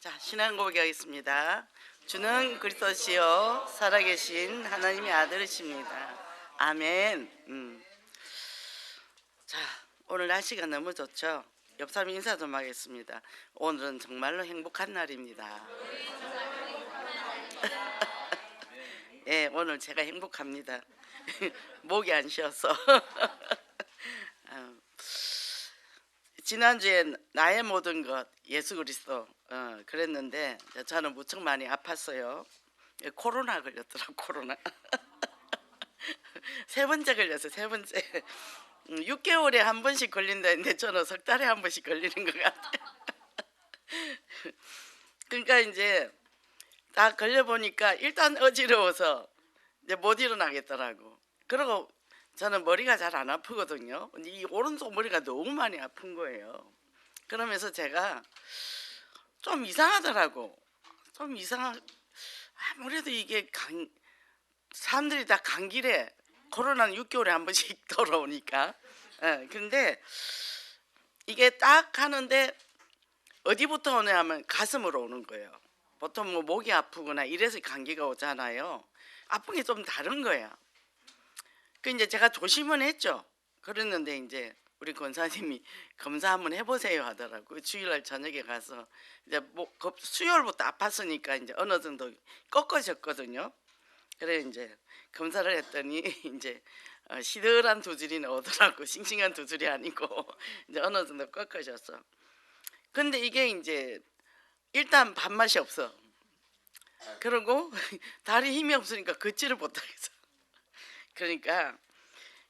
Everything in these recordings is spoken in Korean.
자, 신앙 고백하겠습니다. 주는 그리스도시요 살아계신 하나님의 아들이십니다. 아멘. 자, 오늘 날씨가 너무 좋죠. 옆 사람 인사 좀 하겠습니다. 오늘은 정말로 행복한 날입니다. 예, 오늘 제가 행복합니다. 목이 안 쉬어서. 지난주에 나의 모든 것 예수 그리스도 그랬는데 저는 무척 많이 아팠어요. 코로나 걸렸더라고. 코로나. 세 번째 걸렸어요. 세 번째. 6개월에 한 번씩 걸린다 했는데 저는 석 달에 한 번씩 걸리는 것 같아요. 그러니까 이제 다 걸려보니까 일단 어지러워서 이제 못 일어나겠더라고. 그리고 저는 머리가 잘 안 아프거든요. 이 오른쪽 머리가 너무 많이 아픈 거예요. 그러면서 제가 좀 이상하더라고. 좀 아무래도 이게 사람들이 다 감기래. 코로나는 6개월에 한 번씩 돌아오니까. 근데 이게 딱 하는데 어디부터 오냐 하면 가슴으로 오는 거예요. 보통 뭐 목이 아프거나 이래서 감기가 오잖아요. 아픈 게 좀 다른 거야. 그 이제 제가 조심은 했죠. 그랬는데 이제 우리 권사님이 검사 한번 해보세요 하더라고요. 주일날 저녁에 가서 이제 뭐 수요일부터 아팠으니까 이제 어느 정도 꺾어졌거든요. 그래 이제 검사를 했더니 이제 시들한 두 줄이 나오더라고. 싱싱한 두 줄이 아니고 이제 어느 정도 꺾어졌어. 근데 이게 이제 일단 밥맛이 없어. 그리고 다리 힘이 없으니까 걷지를 못하겠어. 그러니까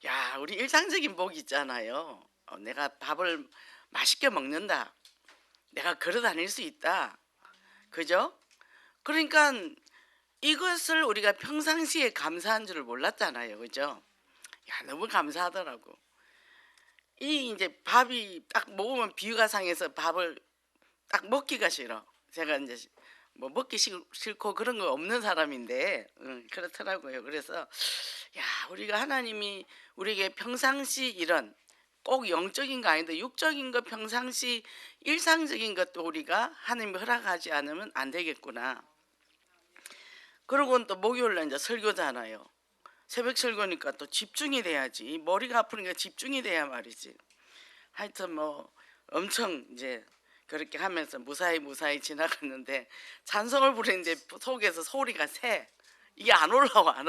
야, 우리 일상적인 복이 있잖아요. 내가 밥을 맛있게 먹는다. 내가 걸어 다닐 수 있다. 그죠? 그러니까 이것을 우리가 평상시에 감사한 줄을 몰랐잖아요. 그죠? 야, 너무 감사하더라고. 이 이제 밥이 딱 먹으면 비위가 상해서 밥을 딱 먹기가 싫어. 제가 이제 뭐 먹기 싫고 그런 거 없는 사람인데 그렇더라고요. 그래서 야, 우리가 하나님이 우리에게 평상시 이런 꼭 영적인 거 아닌데 육적인 거 평상시 일상적인 것도 우리가 하나님이 허락하지 않으면 안 되겠구나. 그러고 또 목요일날 이제 설교잖아요. 새벽 설교니까 또 집중이 돼야지. 머리가 아프니까 집중이 돼야 말이지. 하여튼 뭐 엄청 이제 그렇게 하면서 무사히 지나갔는데 찬송을 부르는데 속에서 소리가 새. 이게 안 올라와.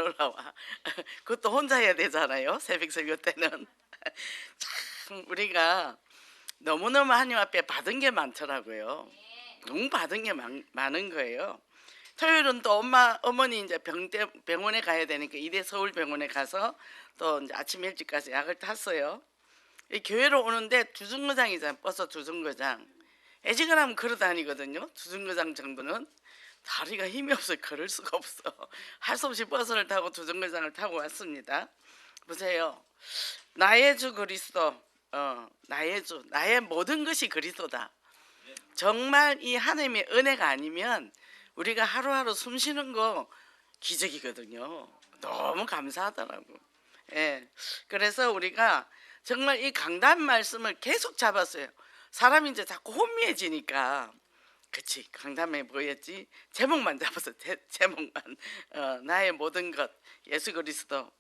그것도 혼자 해야 되잖아요. 새벽 설교 때는. 참 우리가 너무너무 하나님 앞에 받은 게 많더라고요. 너무 받은 게 많은 거예요. 토요일은 또 어머니 이제 병원에 가야 되니까 이대 서울병원에 가서 또 이제 아침 일찍 가서 약을 탔어요. 이 교회로 오는데 두중거장이잖아요. 버스 두중거장. 애지간하면 걸어 다니거든요. 두중거장 정도는. 다리가 힘이 없어 걸을 수가 없어. 할 수 없이 버스를 타고 두중거장을 타고 왔습니다. 보세요. 나의 주 그리스도. 나의 주, 나의 모든 것이 그리스도다. 정말 이 하나님의 은혜가 아니면 우리가 하루하루 숨 쉬는 거 기적이거든요. 너무 감사하더라고. 예. 그래서 우리가 정말 이 강단 말씀을 계속 잡았어요. 사람이 이제 자꾸 혼미해지니까. 그치, 강단에 뭐였지? 제목만 잡았어. 제목만. 나의 모든 것 예수 그리스도.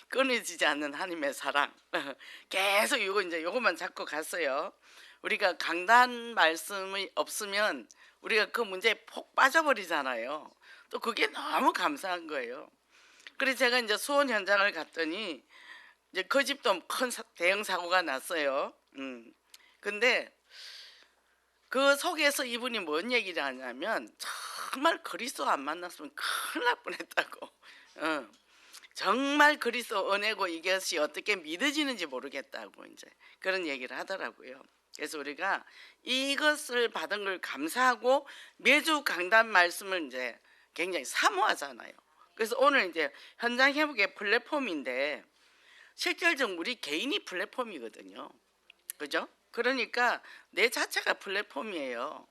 끊어지지 않는 하나님의 사랑. 계속 요거만 잡고 갔어요. 우리가 강단 말씀이 없으면 우리가 그 문제에 폭 빠져버리잖아요. 또 그게 너무 감사한 거예요. 그래서 제가 이제 수원 현장을 갔더니 이제 그 집도 큰 대형 사고가 났어요. 근데 그 속에서 이분이 뭔 얘기를 하냐면 정말 그리스도 안 만났으면 큰일 날 뻔했다고. 정말 그리스도 은혜고 이것이 어떻게 믿어지는지 모르겠다고 이제 그런 얘기를 하더라고요. 그래서 우리가 이것을 받은 걸 감사하고 매주 강단 말씀을 이제 굉장히 사모하잖아요. 그래서 오늘 이제 현장 회복의 플랫폼인데 실질적으로 우리 개인이 플랫폼이거든요. 그죠? 그러니까 내 자체가 플랫폼이에요.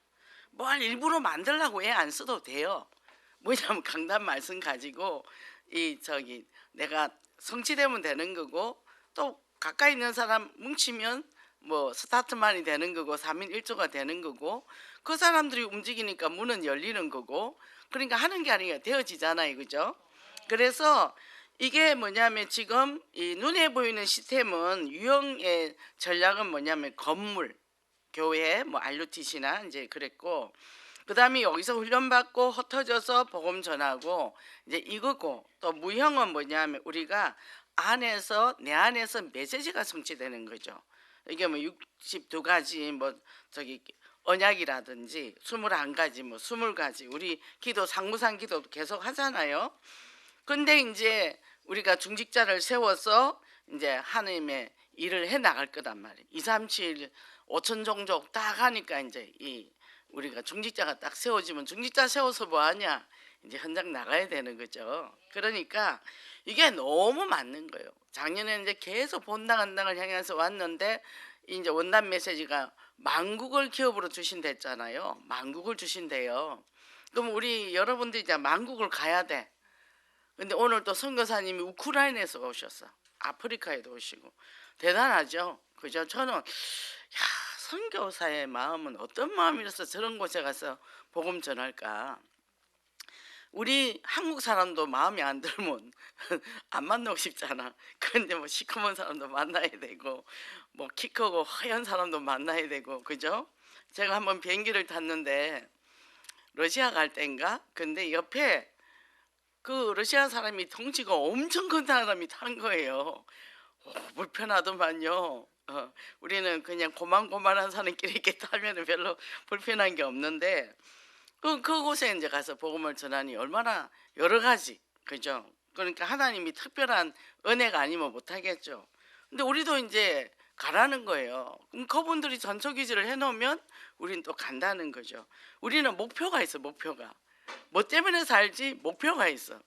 뭘 일부러 만들려고 애 안 써도 돼요. 뭐냐면 강단 말씀 가지고 내가 성취되면 되는 거고 또 가까이 있는 사람 뭉치면 뭐 스타트만이 되는 거고 3인 1조가 되는 거고 그 사람들이 움직이니까 문은 열리는 거고 그러니까 하는 게 아니라 되어지잖아요. 그죠? 그래서 이게 뭐냐면 지금 이 눈에 보이는 시스템은 유형의 전략은 뭐냐면 건물, 교회, 뭐 RUTC나 이제 그랬고 그다음에 여기서 훈련받고 흩어져서 복음 전하고 이제 이거고 또 무형은 뭐냐면 우리가 안에서 내 안에서 메시지가 성취되는 거죠. 이게 뭐 62가지 뭐 저기 언약이라든지 21가지 뭐 20가지 우리 기도 상무상 기도도 계속 하잖아요. 근데 이제 우리가 중직자를 세워서 이제 하나님의 일을 해 나갈 거단 말이에요. 2, 3, 7, 5천 종족 딱 하니까 이제 이 우리가 중직자가 딱 세워지면 중직자 세워서 뭐 하냐? 이제 현장 나가야 되는 거죠. 그러니까 이게 너무 맞는 거예요. 작년에 이제 계속 본당한당을 향해서 왔는데 이제 원단 메시지가 만국을 기업으로 주신댔잖아요. 만국을 주신대요. 그럼 우리 여러분들이 이제 만국을 가야 돼. 근데 오늘 또 선교사님이 우크라이나에서 오셨어. 아프리카에도 오시고 대단하죠. 그죠? 저는 야 선교사의 마음은 어떤 마음이라서 저런 곳에 가서 복음 전할까. 우리 한국 사람도 마음이 안 들면 안 만나고 싶잖아. 그런데 뭐 시커먼 사람도 만나야 되고 뭐 키 크고 하얀 사람도 만나야 되고 그죠? 제가 한번 비행기를 탔는데 러시아 갈 때인가? 근데 옆에 그 러시아 사람이 덩치가 엄청 큰 사람이 탄 거예요. 불편하더만요. 우리는 그냥 고만고만한 사람끼리 이렇게 타면 별로 불편한 게 없는데 그곳에 이제 가서 복음을 전하니 얼마나 여러 가지 그죠? 그러니까 하나님이 특별한 은혜가 아니면 못하겠죠. 근데 우리도 이제 가라는 거예요. 그럼 그분들이 전초기지를 해놓으면 우리는 또 간다는 거죠. 우리는 목표가 있어. 목표가 뭐 때문에 살지 목표가 있어.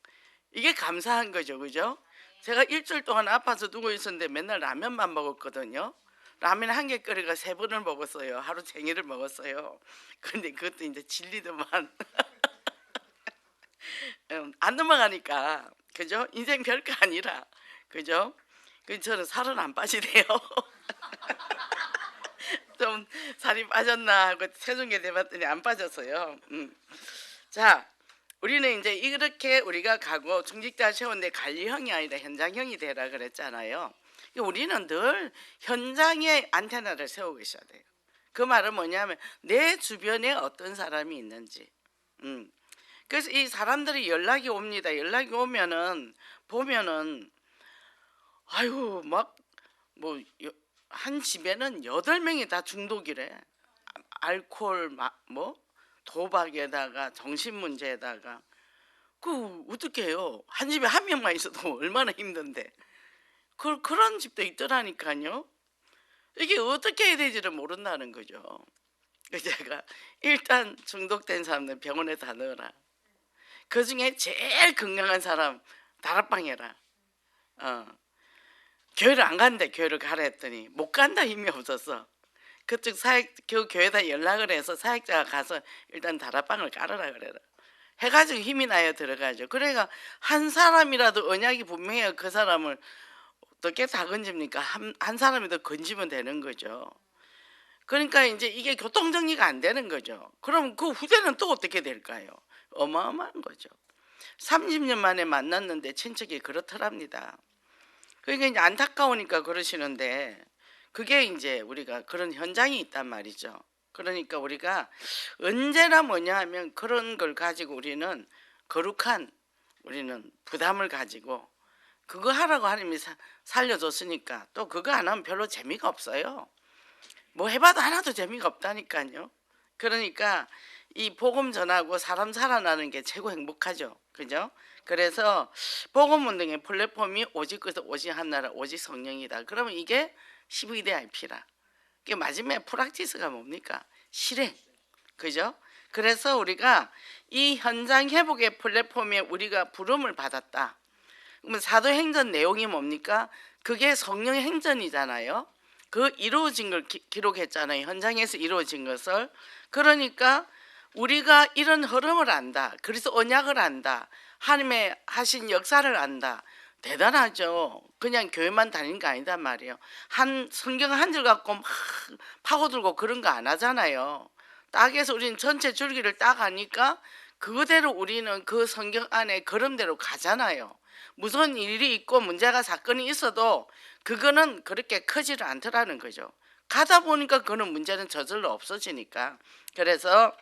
이게 감사한 거죠. 그죠? 제가 일주일 동안 아파서 누워 있었는데 맨날 라면만 먹었거든요. 라면 한 개 끓이가 3번을 먹었어요. 하루 종일을 먹었어요. 근데 그것도 이제 질리더만 안 넘어가니까 그죠? 인생 별거 아니라 그죠? 그 저는 살은 안 빠지대요. 좀 살이 빠졌나 하고 체중계 대봤더니 안 빠졌어요. 자, 우리는 이제 이렇게 우리가 가고 중직자 세운데 관리형이 아니라 현장형이 되라 그랬잖아요. 우리는 늘 현장에 안테나를 세우고 있어야 돼요. 그 말은 뭐냐면 내 주변에 어떤 사람이 있는지. 그래서 이 사람들이 연락이 옵니다. 연락이 오면은 보면은 아유 막 뭐 한 집에는 8명이 다 중독이래. 알코올 뭐 도박에다가 정신문제에다가 그 어떻게 해요? 한 집에 한 명만 있어도 얼마나 힘든데 그런 집도 있더라니까요. 이게 어떻게 해야 될지를 모른다는 거죠. 그래서 제가 일단 중독된 사람들 병원에 다 넣어라. 그 중에 제일 건강한 사람 다락방 해라. 교회를 안 간대. 교회를 가라 했더니 못 간다. 힘이 없어서 그쪽 그 교회에다 연락을 해서 사역자가 가서 일단 다락방을 깔으라 그래라. 해가지고 힘이 나야 들어가죠. 그러니까 한 사람이라도 언약이 분명해요. 그 사람을 어떻게 다 건집니까? 한 사람이 더 건지면 되는 거죠. 그러니까 이제 이게 교통정리가 안 되는 거죠. 그럼 그 후대는 또 어떻게 될까요? 어마어마한 거죠. 30년 만에 만났는데 친척이 그렇더랍니다. 그러니까 이제 안타까우니까 그러시는데 그게 이제 우리가 그런 현장이 있단 말이죠. 그러니까 우리가 언제나 뭐냐 하면 그런 걸 가지고 우리는 거룩한 우리는 부담을 가지고 그거 하라고 하나님이 살려줬으니까 또 그거 안 하면 별로 재미가 없어요. 뭐 해봐도 하나도 재미가 없다니까요. 그러니까 이 복음 전하고 사람 살아나는 게 최고 행복하죠. 그죠? 그래서 복음 운동의 플랫폼이 오직 그래서 오직 하나라 오직 성령이다. 그러면 이게 12대 IP라. 이게 마지막에 프락티스가 뭡니까? 실행. 그죠? 그래서 우리가 이 현장 회복의 플랫폼에 우리가 부름을 받았다. 그러면 사도행전 내용이 뭡니까? 그게 성령의 행전이잖아요. 그 이루어진 걸 기록했잖아요. 현장에서 이루어진 것을. 그러니까 우리가 이런 흐름을 안다. 그래서 언약을 안다. 하나님의 하신 역사를 안다. 대단하죠. 그냥 교회만 다니는 게 아니단 말이에요. 한 성경 한 절 갖고 막 파고들고 그런 거 안 하잖아요. 딱해서 우리는 전체 줄기를 딱 하니까 그대로 우리는 그 성경 안에 걸음대로 가잖아요. 무슨 일이 있고 문제가 사건이 있어도 그거는 그렇게 크지를 않더라는 거죠. 가다 보니까 그거는 문제는 저절로 없어지니까. 그래서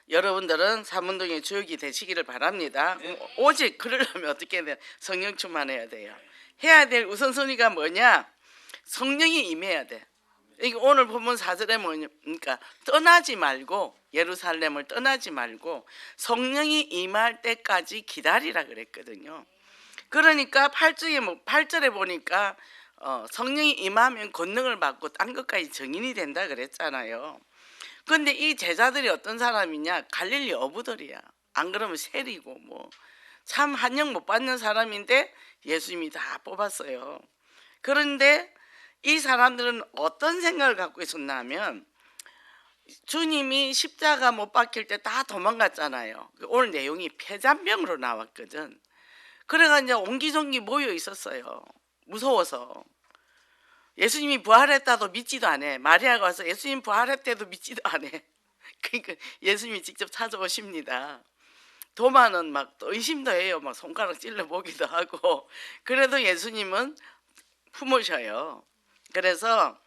여러분들은 삼운동의 주역이 되시기를 바랍니다. 오직 그러려면 어떻게 해야 돼요? 성령 충만해야 돼요. 해야 될 우선순위가 뭐냐? 성령이 임해야 돼. 이게 오늘 본문 4절에 뭐니까 떠나지 말고, 예루살렘을 떠나지 말고 성령이 임할 때까지 기다리라 그랬거든요. 그러니까 8절에 보니까 성령이 임하면 권능을 받고 딴 것까지 증인이 된다 그랬잖아요. 근데 이 제자들이 어떤 사람이냐? 갈릴리 어부들이야. 안 그러면 세리고 뭐 참 한영 못 받는 사람인데 예수님이 다 뽑았어요. 그런데 이 사람들은 어떤 생각을 갖고 있었냐면 주님이 십자가 못 박힐 때 다 도망갔잖아요. 오늘 내용이 폐잔병으로 나왔거든. 그래가 이제 옹기종기 모여 있었어요. 무서워서. 예수님이 부활했다도 믿지도 않아. 마리아가 와서 예수님 부활했대도 믿지도 않아. 그러니까 예수님이 직접 찾아오십니다. 도마는 막 의심도 해요. 막 손가락 찔러 보기도 하고. 그래도 예수님은 품으셔요. 그래서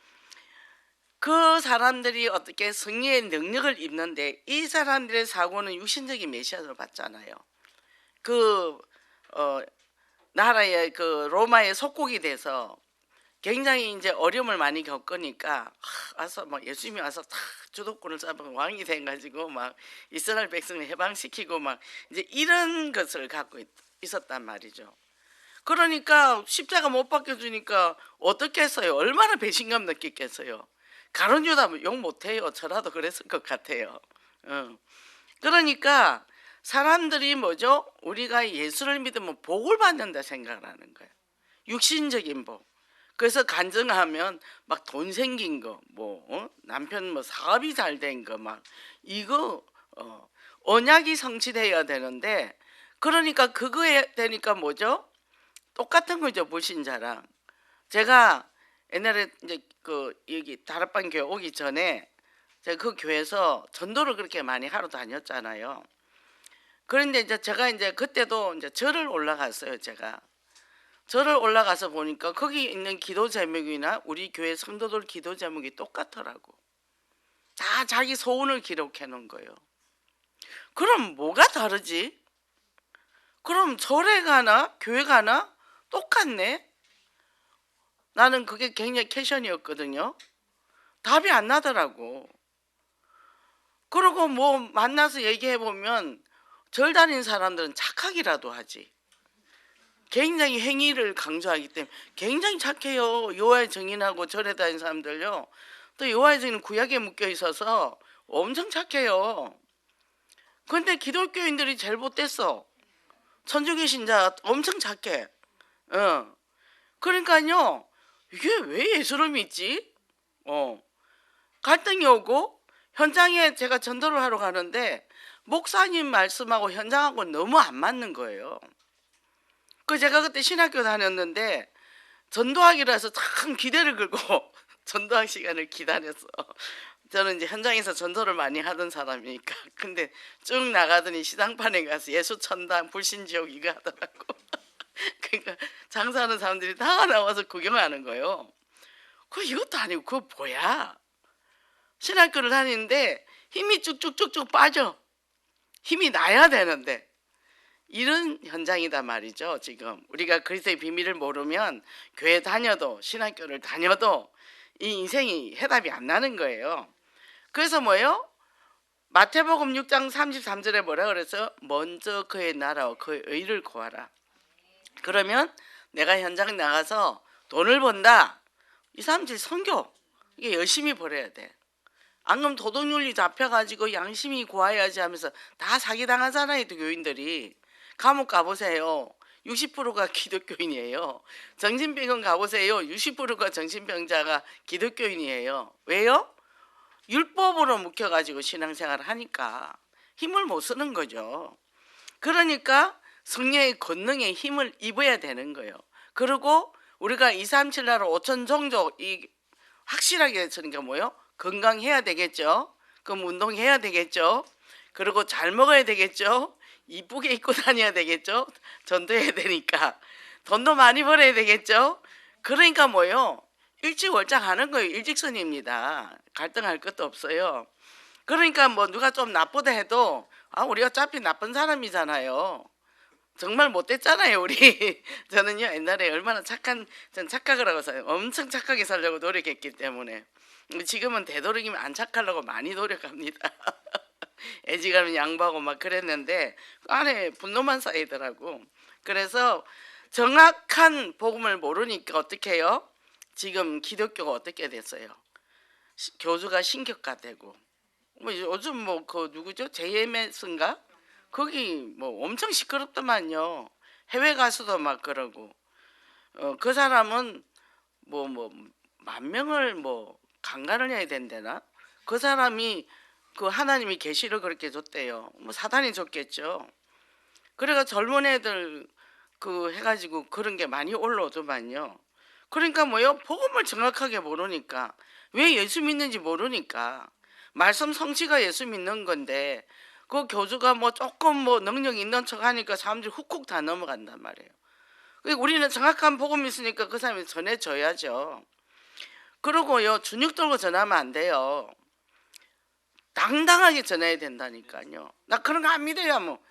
그 사람들이 어떻게 성령의 능력을 입는데 이 사람들의 사고는 육신적인 메시아를 받잖아요. 그 나라의 그 로마의 속국이 돼서 굉장히 이제 어려움을 많이 겪으니까 와서 막 예수님이 와서 다 주도권을 잡은 왕이 돼가지고 막 이스라엘 백성을 해방시키고 막 이제 이런 것을 갖고 있었단 말이죠. 그러니까 십자가 못 박혀주니까 어떻게 했어요? 얼마나 배신감 느꼈겠어요? 가룟 유다 욕 못해요. 저라도 그랬을 것 같아요. 그러니까 사람들이 뭐죠? 우리가 예수를 믿으면 복을 받는다 생각을 하는 거예요. 육신적인 복. 그래서 간증하면 막 돈 생긴 거, 뭐 남편 뭐 사업이 잘 된 거 막 이거 언약이 성취돼야 되는데 그러니까 그거에 되니까 뭐죠? 똑같은 거죠. 불신자랑. 제가 옛날에 이제 그 여기 다락방 교회 오기 전에 제가 그 교회에서 전도를 그렇게 많이 하러 다녔잖아요. 그런데 이제 제가 이제 그때도 이제 절을 올라갔어요. 제가 절을 올라가서 보니까 거기 있는 기도 제목이나 우리 교회 성도들 기도 제목이 똑같더라고. 다 자기 소원을 기록해 놓은 거예요. 그럼 뭐가 다르지? 그럼 절에 가나 교회 가나 똑같네. 나는 그게 굉장히 캐션이었거든요. 답이 안 나더라고. 그리고 뭐 만나서 얘기해 보면 절 다니는 사람들은 착하기라도 하지. 굉장히 행위를 강조하기 때문에 굉장히 착해요. 여호와의 증인하고 절에 다니는 사람들요. 또 여호와의 증인 구약에 묶여 있어서 엄청 착해요. 근데 기독교인들이 제일 못됐어. 천주교 신자 엄청 착해. 그러니까요. 이게 왜 예수를 믿지? 갈등이 오고 현장에 제가 전도를 하러 가는데 목사님 말씀하고 현장하고 너무 안 맞는 거예요. 그 제가 그때 신학교 다녔는데 전도하기로 해서 참 기대를 걸고 전도학 시간을 기다렸어. 저는 이제 현장에서 전도를 많이 하던 사람이니까. 근데 쭉 나가더니 시장판에 가서 예수 천당 불신지옥 이거 하더라고. 그러니까 장사하는 사람들이 다 나와서 구경하는 거예요. 그 이것도 아니고 그거 뭐야? 신학교를 다니는데 힘이 쭉쭉쭉쭉 빠져. 힘이 나야 되는데. 이런 현장이다 말이죠. 지금 우리가 그리스도의 비밀을 모르면 교회 다녀도 신학교를 다녀도 이 인생이 해답이 안 나는 거예요. 그래서 뭐예요? 마태복음 6장 33절에 뭐라 그래서 먼저 그의 나라와 그의 의를 구하라. 그러면 내가 현장 나가서 돈을 번다. 이 사람들이 선교 이게 열심히 벌어야 돼. 안 그러면 도덕윤리 잡혀가지고 양심이 구해야지 하면서 다 사기당하잖아요. 교인들이. 감옥 가보세요. 60%가 기독교인이에요. 정신병원 가보세요. 60%가 정신병자가 기독교인이에요. 왜요? 율법으로 묶여가지고 신앙생활을 하니까 힘을 못 쓰는 거죠. 그러니까 성령의 권능의 힘을 입어야 되는 거예요. 그리고 우리가 237 나라 5천 종족 이 확실하게 저니까 뭐요? 건강해야 되겠죠. 그럼 운동해야 되겠죠. 그리고 잘 먹어야 되겠죠. 이쁘게 입고 다녀야 되겠죠. 전도해야 되니까 돈도 많이 벌어야 되겠죠. 그러니까 뭐요? 일찍월장하는 거예요. 일직선입니다. 갈등할 것도 없어요. 그러니까 뭐 누가 좀 나쁘다 해도 우리가 어차피 나쁜 사람이잖아요. 정말 못됐잖아요 우리. 저는요 옛날에 얼마나 전 착각을 하고 살아요. 엄청 착하게 살려고 노력했기 때문에. 지금은 되도록이면 안 착하려고 많이 노력합니다. 애지간하면 양보하고 막 그랬는데 안에 분노만 쌓이더라고. 그래서 정확한 복음을 모르니까 어떻게 해요? 지금 기독교가 어떻게 됐어요? 교주가 신격화 되고 뭐 요즘 뭐 그 누구죠? JMS인가? 거기 뭐 엄청 시끄럽더만요. 해외 가수도 막 그러고 그 사람은 뭐 10,000명을 뭐 강간을 해야 된대나? 그 사람이 그 하나님이 계시를 그렇게 줬대요. 뭐 사단이 줬겠죠. 그래가 젊은 애들 그 해가지고 그런 게 많이 올라오더만요. 그러니까 뭐요? 복음을 정확하게 모르니까 왜 예수 믿는지 모르니까 말씀 성취가 예수 믿는 건데 그 교주가 뭐 조금 뭐 능력 있는 척 하니까 사람들이 훅훅 다 넘어간단 말이에요. 우리는 정확한 복음이 있으니까 그 사람이 전해줘야죠. 그리고요 준육 들고 전하면 안 돼요. 당당하게 전해야 된다니까요. 나 그런 거 안 믿어요. 뭐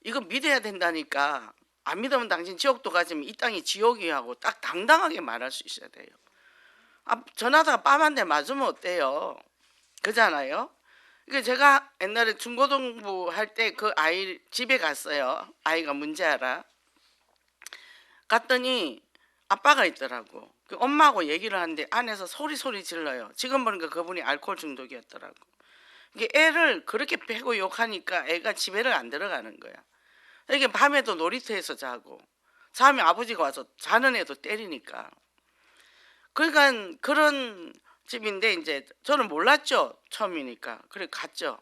이거 믿어야 된다니까. 안 믿으면 당신 지옥도 가지만 이 땅이 지옥이야 하고 딱 당당하게 말할 수 있어야 돼요. 전하다가 뺨 한 대 맞으면 어때요? 그잖아요. 그러니까 제가 옛날에 중고등부 할 때 그 아이 집에 갔어요. 아이가 문제아라. 갔더니 아빠가 있더라고. 그 엄마하고 얘기를 하는데 안에서 소리 질러요. 지금 보니까 그분이 알코올 중독이었더라고. 이게 애를 그렇게 패고 욕하니까 애가 집에를 안 들어가는 거야. 이게 밤에도 놀이터에서 자고 자면 아버지가 와서 자는 애도 때리니까. 그러니까 그런 집인데 이제 저는 몰랐죠. 처음이니까. 그래 갔죠.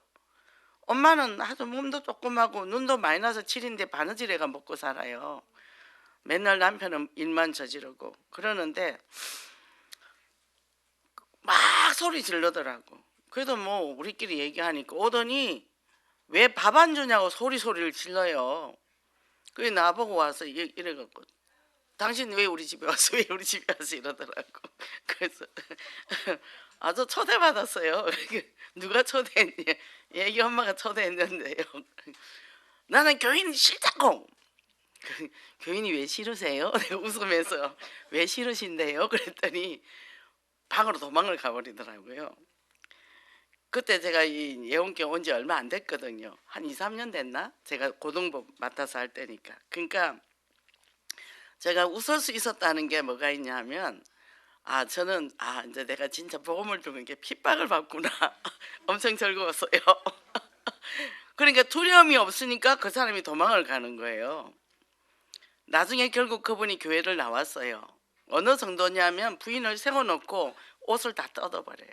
엄마는 아주 몸도 조그마고 눈도 많이 나서 7인데 바느질해가 먹고 살아요. 맨날 남편은 일만 저지르고 그러는데 막 소리 지르더라고. 그래도 뭐 우리끼리 얘기하니까 오더니 왜 밥 안 주냐고 소리를 질러요. 그게 나보고 와서 이래갖고 당신 왜 우리 집에 왔어? 왜 우리 집에 왔어? 이러더라고. 그래서 아주 초대받았어요. 누가 초대했니? 애기 엄마가 초대했는데요. 나는 교인 싫다고. 교인이 왜 싫으세요? 내가 웃으면서 왜 싫으신데요? 그랬더니 방으로 도망을 가버리더라고요. 그때 제가 이 예원교 온 지 얼마 안 됐거든요. 한 2, 3년 됐나? 제가 고등부 맡아서 할 때니까. 그러니까 제가 웃을 수 있었다는 게 뭐가 있냐면 저는 이제 내가 진짜 복음을 들은 게 핍박을 받구나. 엄청 즐거웠어요. 그러니까 두려움이 없으니까 그 사람이 도망을 가는 거예요. 나중에 결국 그분이 교회를 나왔어요. 어느 정도냐면 부인을 세워놓고 옷을 다 뜯어버려요.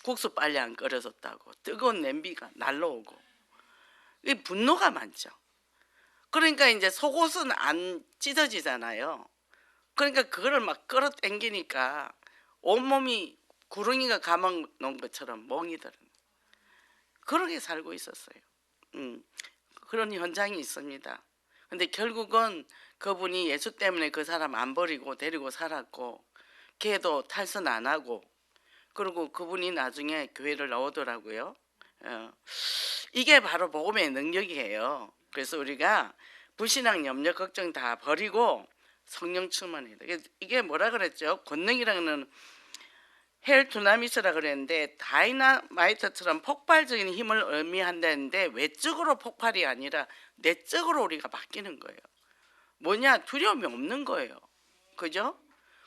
국수 빨리 안 끓여줬다고 뜨거운 냄비가 날라오고 이 분노가 많죠. 그러니까 이제 속옷은 안 찢어지잖아요. 그러니까 그거를 막 끌어당기니까 온몸이 구렁이가 감아놓은 것처럼 멍이들은 그렇게 살고 있었어요. 그런 현장이 있습니다. 근데 결국은 그분이 예수 때문에 그 사람 안 버리고 데리고 살았고 걔도 탈선 안 하고 그리고 그분이 나중에 교회를 나오더라고요. 이게 바로 복음의 능력이에요. 그래서 우리가 불신앙, 염려, 걱정 다 버리고 성령 충만해야 돼. 이게 뭐라 그랬죠? 권능이라는 헬 두나미스라 그랬는데 다이나마이트처럼 폭발적인 힘을 의미한다는데 외적으로 폭발이 아니라 내적으로 우리가 바뀌는 거예요. 뭐냐? 두려움이 없는 거예요. 그죠?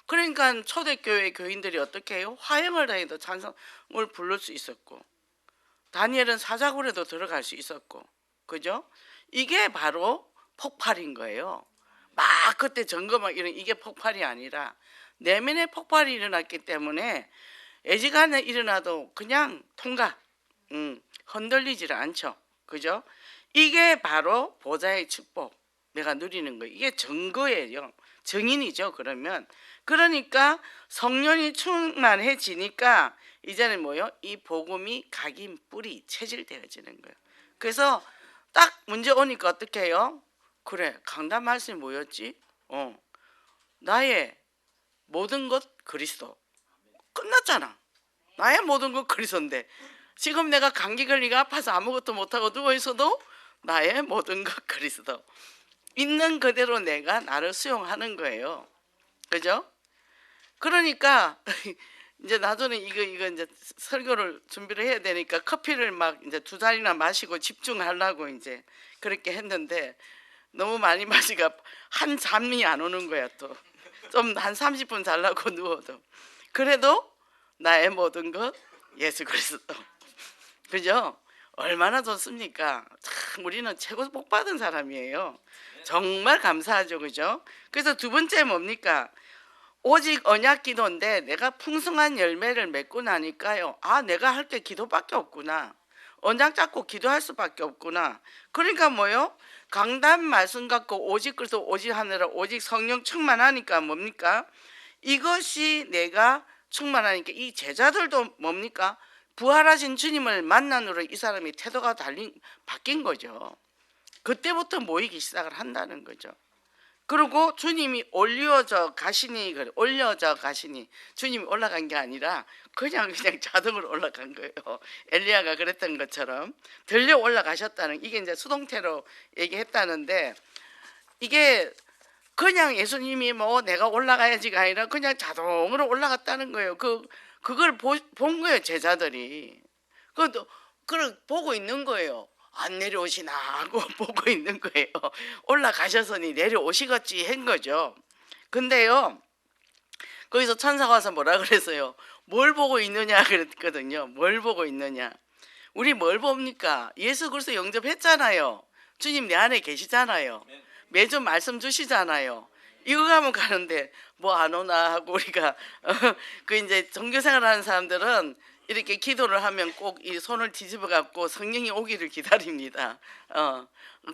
그러니까 초대교회 교인들이 어떻게 해요? 화형을 당해도 찬송을 부를 수 있었고 다니엘은 사자굴에도 들어갈 수 있었고 그죠? 이게 바로 폭발인 거예요. 막 그때 점검하고 이런 이게 폭발이 아니라 내면의 폭발이 일어났기 때문에 애지간해 일어나도 그냥 통과 흔들리질 않죠. 그죠? 이게 바로 보좌의 축복, 내가 누리는 거. 이게 증거예요. 증인이죠. 그러니까 성령이 충만해지니까 이제는 뭐요? 이 복음이 각인 뿌리 체질되어지는 거예요. 그래서 딱 문제 오니까 어떻게 해요? 그래, 강단 말씀이 뭐였지? 나의 모든 것 그리스도. 끝났잖아. 나의 모든 것 그리스도인데 지금 내가 감기 걸리가 아파서 아무것도 못하고 누워있어도 나의 모든 것 그리스도. 있는 그대로 내가 나를 수용하는 거예요. 그죠? 그러니까 이제 나중에 이거 이제 설교를 준비를 해야 되니까 커피를 막 이제 2잔이나 마시고 집중하려고 이제 그렇게 했는데 너무 많이 마시니까 한 잠이 안 오는 거야. 또 좀 한 30분 자려고 누워도 그래도 나의 모든 것 예수 그리스도. 그죠? 얼마나 좋습니까? 참 우리는 최고 복 받은 사람이에요. 정말 감사하죠. 그죠? 그래서 두 번째 뭡니까? 오직 언약 기도인데 내가 풍성한 열매를 맺고 나니까요. 아, 내가 할 게 기도밖에 없구나. 언약 잡고 기도할 수밖에 없구나. 그러니까 뭐요? 강단 말씀 갖고 오직 그래서 오직 하느라 오직 성령 충만하니까 뭡니까? 이것이 내가 충만하니까 이 제자들도 뭡니까? 부활하신 주님을 만난으로 이 사람이 태도가 바뀐 거죠. 그때부터 모이기 시작을 한다는 거죠. 그리고 주님이 올려져 가시니 주님이 올라간 게 아니라 그냥 자동으로 올라간 거예요. 엘리야가 그랬던 것처럼 들려 올라가셨다는, 이게 이제 수동태로 얘기했다는데, 이게 그냥 예수님이 뭐 내가 올라가야지가 아니라 그냥 자동으로 올라갔다는 거예요. 그걸 본 거예요, 제자들이. 그걸 보고 있는 거예요. 안 내려오시나 하고 보고 있는 거예요. 올라가셔서니 내려오시겠지 한 거죠. 근데요, 거기서 천사가 와서 뭐라 그랬어요? 뭘 보고 있느냐 그랬거든요. 뭘 보고 있느냐. 우리 뭘 봅니까? 예수 그리스도 영접했잖아요. 주님 내 안에 계시잖아요. 매주 말씀 주시잖아요. 이거 가면 가는데 뭐 안 오나 하고 우리가 그 이제 종교생활하는 사람들은 이렇게 기도를 하면 꼭 이 손을 뒤집어 갖고 성령이 오기를 기다립니다.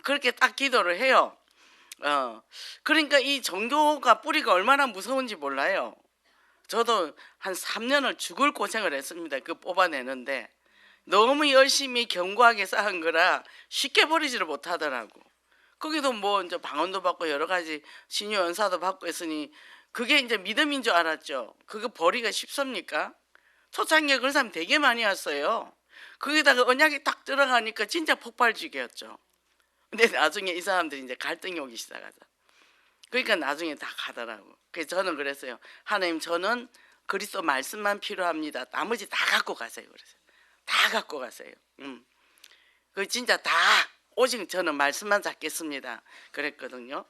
그렇게 딱 기도를 해요. 그러니까 이 종교가 뿌리가 얼마나 무서운지 몰라요. 저도 한 3년을 죽을 고생을 했습니다. 그 뽑아내는데 너무 열심히 견고하게 쌓은 거라 쉽게 버리지를 못하더라고. 거기도 뭐 이제 방언도 받고 여러 가지 신유 연사도 받고 했으니 그게 이제 믿음인 줄 알았죠. 그거 버리기가 쉽습니까? 초창기에 그런 사람 되게 많이 왔어요. 거기다가 언약이 딱 들어가니까 진짜 폭발적이었죠. 근데 나중에 이 사람들이 이제 갈등이 오기 시작하죠. 그러니까 나중에 다 가더라고. 그래서 저는 그랬어요. 하나님, 저는 그리스도 말씀만 필요합니다. 나머지 다 갖고 가세요. 그래서 다 갖고 가세요. 그 진짜 다 오직 저는 말씀만 잡겠습니다. 그랬거든요.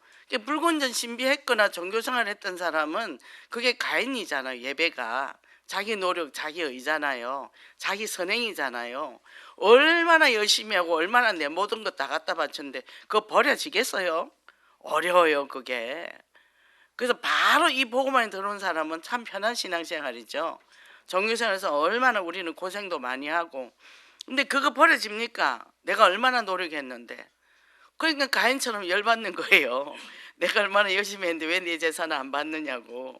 불건전 신비했거나 종교생활 했던 사람은 그게 가인이잖아요. 예배가 자기 노력, 자기 의잖아요. 자기 선행이잖아요. 얼마나 열심히 하고 얼마나 내 모든 것 다 갖다 바쳤는데 그거 버려지겠어요? 어려워요, 그게. 그래서 바로 이 복음만에 들어온 사람은 참 편한 신앙생활이죠. 종교생활에서 얼마나 우리는 고생도 많이 하고, 근데 그거 버려집니까? 내가 얼마나 노력했는데. 그러니까 가인처럼 열받는 거예요. 내가 얼마나 열심히 했는데 왜 내 재산을 안 받느냐고.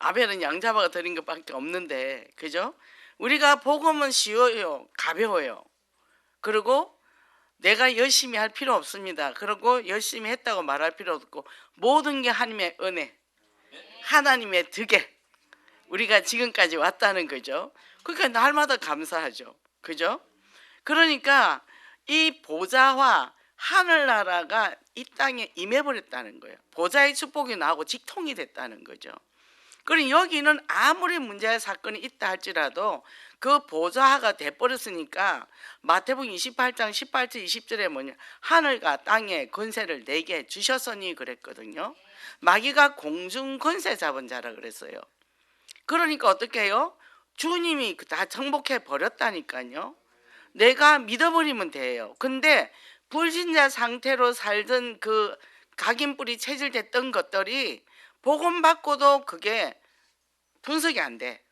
아벨은 양 잡아가 드린 것밖에 없는데, 그죠? 우리가 복음은 쉬워요, 가벼워요. 그리고 내가 열심히 할 필요 없습니다. 그리고 열심히 했다고 말할 필요 없고 모든 게 하나님의 은혜, 하나님의 덕에 우리가 지금까지 왔다는 거죠. 그러니까 날마다 감사하죠. 그죠? 그러니까 이 보좌와 하늘나라가 이 땅에 임해버렸다는 거예요. 보좌의 축복이 나오고 직통이 됐다는 거죠. 그럼 여기는 아무리 문제의 사건이 있다 할지라도 그 보좌가 돼버렸으니까 마태복음 28장 18절 20절에 뭐냐, 하늘과 땅에 권세를 내게 주셨으니 그랬거든요. 마귀가 공중 권세 잡은 자라 그랬어요. 그러니까 어떻게 해요? 주님이 다 정복해 버렸다니까요. 내가 믿어버리면 돼요. 근데 불신자 상태로 살던 그 각인뿌리 체질됐던 것들이 복음 받고도 그게 분석이 안 돼.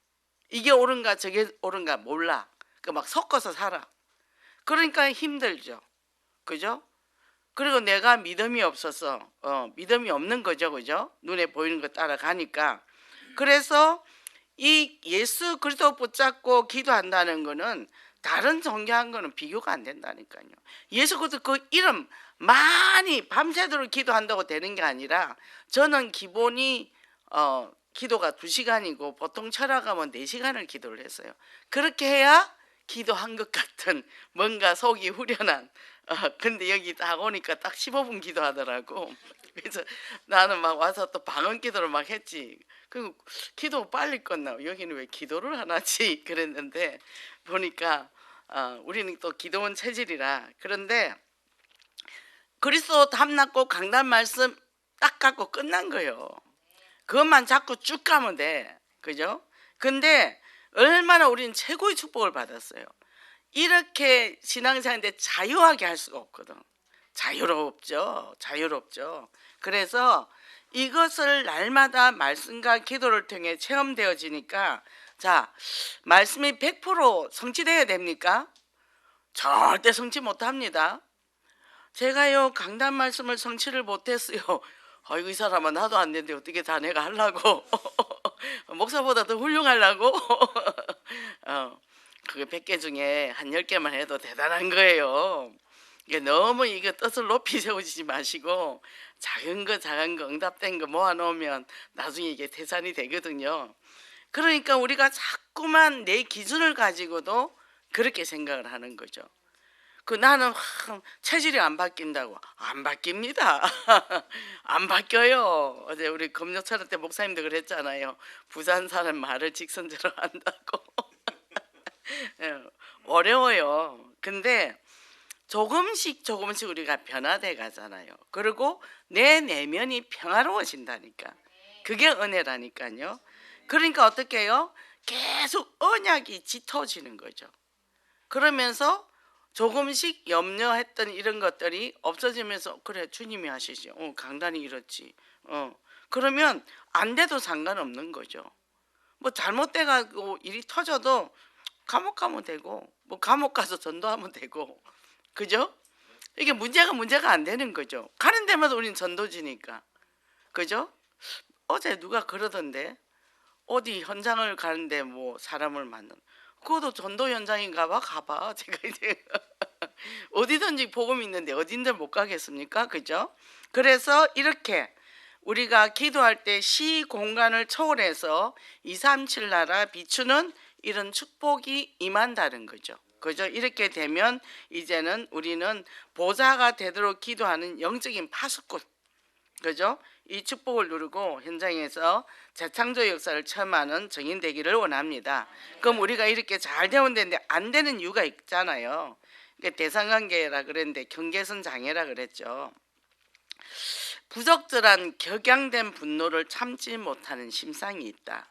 이게 옳은가 저게 옳은가 몰라. 그 막 섞어서 살아. 그러니까 힘들죠. 그죠? 그리고 내가 믿음이 없어서 믿음이 없는 거죠, 그죠? 눈에 보이는 거 따라가니까. 그래서 이 예수 그리스도 붙잡고 기도한다는 거는 다른 종교한 거는 비교가 안 된다니까요. 예수 그리스도 그 이름 많이 밤새도록 기도한다고 되는 게 아니라, 저는 기본이 기도가 2시간이고 보통 철학하면 4시간을 기도를 했어요. 그렇게 해야 기도한 것 같은, 뭔가 속이 후련한. 근데 여기 딱 오니까 딱 15분 기도하더라고. 그래서 나는 막 와서 또 방언 기도를 막 했지. 그 기도 빨리 끝나. 여기는 왜 기도를 안 하지? 그랬는데 보니까 우리는 또 기도원 체질이라. 그런데 그리스도 탐났고 강단 말씀 딱 갖고 끝난 거예요. 그것만 자꾸 쭉 가면 돼. 그죠? 근데 얼마나 우리는 최고의 축복을 받았어요. 이렇게 신앙생활인데 자유하게 할 수가 없거든. 자유롭죠. 자유롭죠. 그래서 이것을 날마다 말씀과 기도를 통해 체험되어지니까, 자, 말씀이 100% 성취되어야 됩니까? 절대 성취 못합니다. 제가요 강단 말씀을 성취를 못했어요. 아이고, 이 사람은 나도 안 되는데 어떻게 다 내가 하려고. 목사보다 더 훌륭하려고. 그게 100개 중에 한 10개만 해도 대단한 거예요. 이게 너무 이거 뜻을 높이 세우지 마시고 작은 거 응답된 거 모아놓으면 나중에 이게 태산이 되거든요. 그러니까 우리가 자꾸만 내 기준을 가지고도 그렇게 생각을 하는 거죠. 나는 체질이 안 바뀐다고. 안 바뀝니다. 안 바뀌어요. 어제 우리 금요철 때 목사님도 그랬잖아요. 부산 사람 말을 직선제로 한다고. 어려워요. 근데 조금씩 우리가 변화돼 가잖아요. 그리고 내 내면이 평화로워진다니까. 그게 은혜라니까요. 그러니까 어떻게 해요? 계속 언약이 짙어지는 거죠. 그러면서 조금씩 염려했던 이런 것들이 없어지면서, 그래 주님이 하시지. 강단이 이렇지. 그러면 안 돼도 상관없는 거죠. 뭐 잘못돼 가지고 일이 터져도 감옥 가면 되고, 뭐 감옥 가서 전도하면 되고. 그죠? 이게 문제가 안 되는 거죠. 가는 데마다 우린 전도지니까. 그죠? 어제 누가 그러던데, 어디 현장을 가는데 뭐 사람을 만나, 그것도 전도 현장인가 봐. 가봐. 제가 이제 어디든지 복음이 있는데 어딘들 못 가겠습니까? 그죠? 그래서 이렇게 우리가 기도할 때 시 공간을 초월해서 237 나라 비추는 이런 축복이 임한다는 거죠. 그죠? 이렇게 되면 이제는 우리는 보좌가 되도록 기도하는 영적인 파수꾼, 그죠? 이 축복을 누리고 현장에서 재창조 역사를 체험하는 증인 되기를 원합니다. 그럼 우리가 이렇게 잘 되면 되는데 안 되는 이유가 있잖아요. 대상관계라 그랬는데 경계선 장애라 그랬죠. 부적절한 격양된 분노를 참지 못하는 심상이 있다.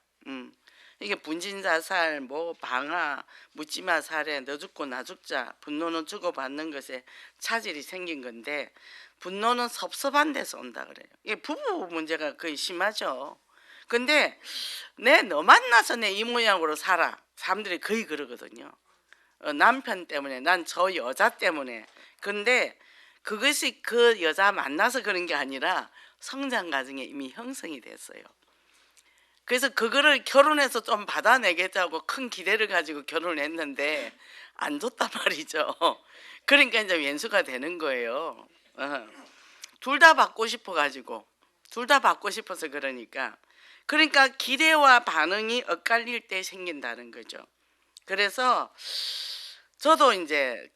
이게 분진자살, 뭐 방화, 묻지마 살해, 너 죽고 나 죽자, 분노는 주고받는 것에 차질이 생긴 건데, 분노는 섭섭한 데서 온다 그래요. 이게 부부 문제가 거의 심하죠. 근데 너 만나서 내 이 모양으로 살아, 사람들이 거의 그러거든요. 남편 때문에, 난 저 여자 때문에. 근데 그것이 그 여자 만나서 그런 게 아니라 성장 과정에 이미 형성이 됐어요. 그래서 그거를 결혼해서 좀 받아내겠다고 큰 기대를 가지고 결혼을 했는데 안 줬단 말이죠. 그러니까 이제 왼수가 되는 거예요. 둘 다 받고 싶어 가지고, 둘 다 받고 싶어서 그러니까 기대와 반응이 엇갈릴 때 생긴다는 거죠. 그래서 저도 이제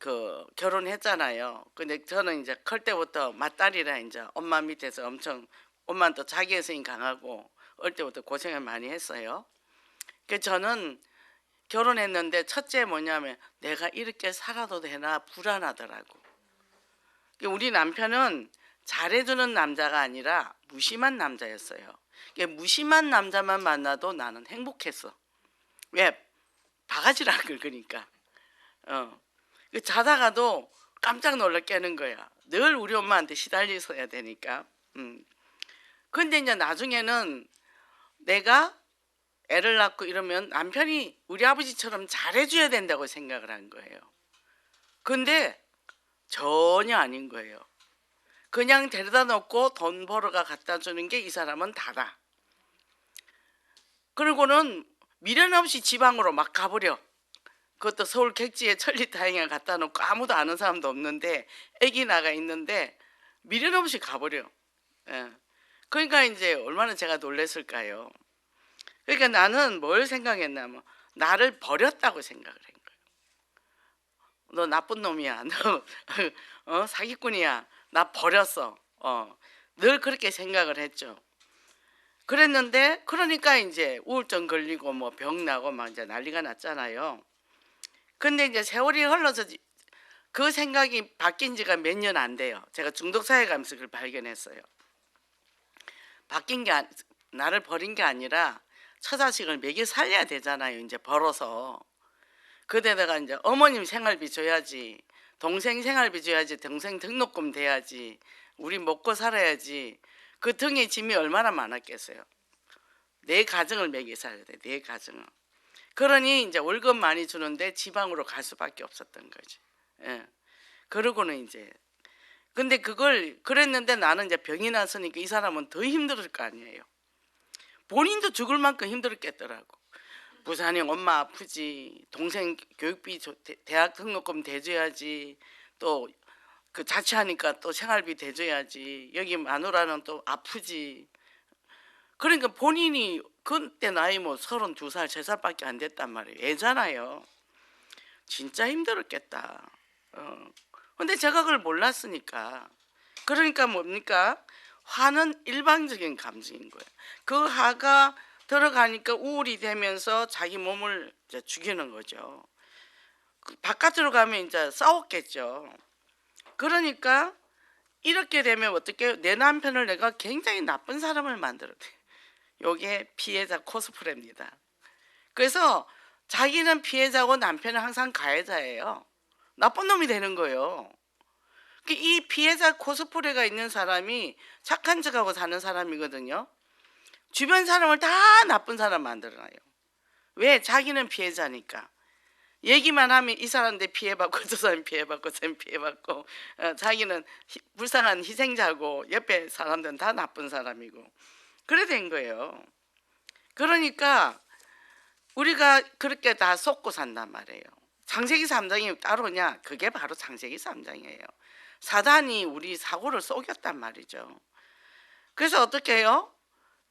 결혼했잖아요. 근데 저는 이제 클 때부터 맏딸이라 이제 엄마 밑에서 엄청, 엄마는 또 자기애성이 강하고 어릴 때부터 고생을 많이 했어요. 그래서 저는 결혼했는데 첫째 뭐냐면, 내가 이렇게 살아도 되나 불안하더라고. 우리 남편은 잘해주는 남자가 아니라 무심한 남자였어요. 무심한 남자만 만나도 나는 행복했어. 왜? 바가지를 안 긁으니까. 자다가도 깜짝 놀라 깨는 거야. 늘 우리 엄마한테 시달려 있어야 되니까. 근데 이제 나중에는 내가 애를 낳고 이러면 남편이 우리 아버지처럼 잘해줘야 된다고 생각을 한 거예요. 근데 전혀 아닌 거예요. 그냥 데려다 놓고 돈 벌어가 갖다 주는 게 이 사람은 다다. 그리고는 미련 없이 지방으로 막 가버려. 그것도 서울 객지에 천리다행을 갖다 놓고 아무도 아는 사람도 없는데 애기 나가 있는데 미련 없이 가버려. 예. 그러니까 이제 얼마나 제가 놀랬을까요. 그러니까 나는 뭘 생각했냐면 나를 버렸다고 생각을 한 거예요. 너 나쁜 놈이야. 너 사기꾼이야. 나 버렸어. 늘 그렇게 생각을 했죠. 그랬는데 그러니까 이제 우울증 걸리고 뭐 병 나고 막 이제 난리가 났잖아요. 근데 이제 세월이 흘러서 그 생각이 바뀐 지가 몇 년 안 돼요. 제가 중독사회 가면서 그걸 발견했어요. 바뀐 게 나를 버린 게 아니라 처자식을 먹여 살려야 되잖아요. 이제 벌어서. 그때다가 이제 어머님 생활비 줘야지, 동생 생활비 줘야지, 동생 등록금 대야지, 우리 먹고 살아야지. 그 등에 짐이 얼마나 많았겠어요. 내 가정을 먹여 살려야 돼. 내 가정을. 그러니 이제 월급 많이 주는데 지방으로 갈 수밖에 없었던 거지. 예. 그러고는 이제 근데 그걸 그랬는데 나는 이제 병이 났으니까 이 사람은 더 힘들을 거 아니에요. 본인도 죽을 만큼 힘들었겠더라고. 부산에 엄마 아프지, 동생 교육비 대학 등록금 대줘야지, 또 그 자취하니까 또 생활비 대줘야지, 여기 마누라는 또 아프지. 그러니까 본인이 그때 나이 뭐 32살, 3살밖에 안 됐단 말이에요. 애잖아요. 진짜 힘들었겠다. 근데 제가 그걸 몰랐으니까. 그러니까 뭡니까? 화는 일방적인 감정인 거예요. 그 화가 들어가니까 우울이 되면서 자기 몸을 이제 죽이는 거죠. 바깥으로 가면 이제 싸웠겠죠. 그러니까 이렇게 되면 어떻게 내 남편을 내가 굉장히 나쁜 사람을 만들어요. 이게 피해자 코스프레입니다. 그래서 자기는 피해자고 남편은 항상 가해자예요. 나쁜 놈이 되는 거예요. 이 피해자 코스프레가 있는 사람이 착한 척하고 사는 사람이거든요. 주변 사람을 다 나쁜 사람 만들어놔요. 왜? 자기는 피해자니까. 얘기만 하면 이 사람들 피해받고 저 사람 피해받고 저 사람 피해받고 자기는 불쌍한 희생자고 옆에 사람들은 다 나쁜 사람이고 그래 된 거예요. 그러니까 우리가 그렇게 다 속고 산단 말이에요. 창세기 3장이 따로냐? 그게 바로 창세기 3장이에요. 사단이 우리 사고를 속였단 말이죠. 그래서 어떻게 해요?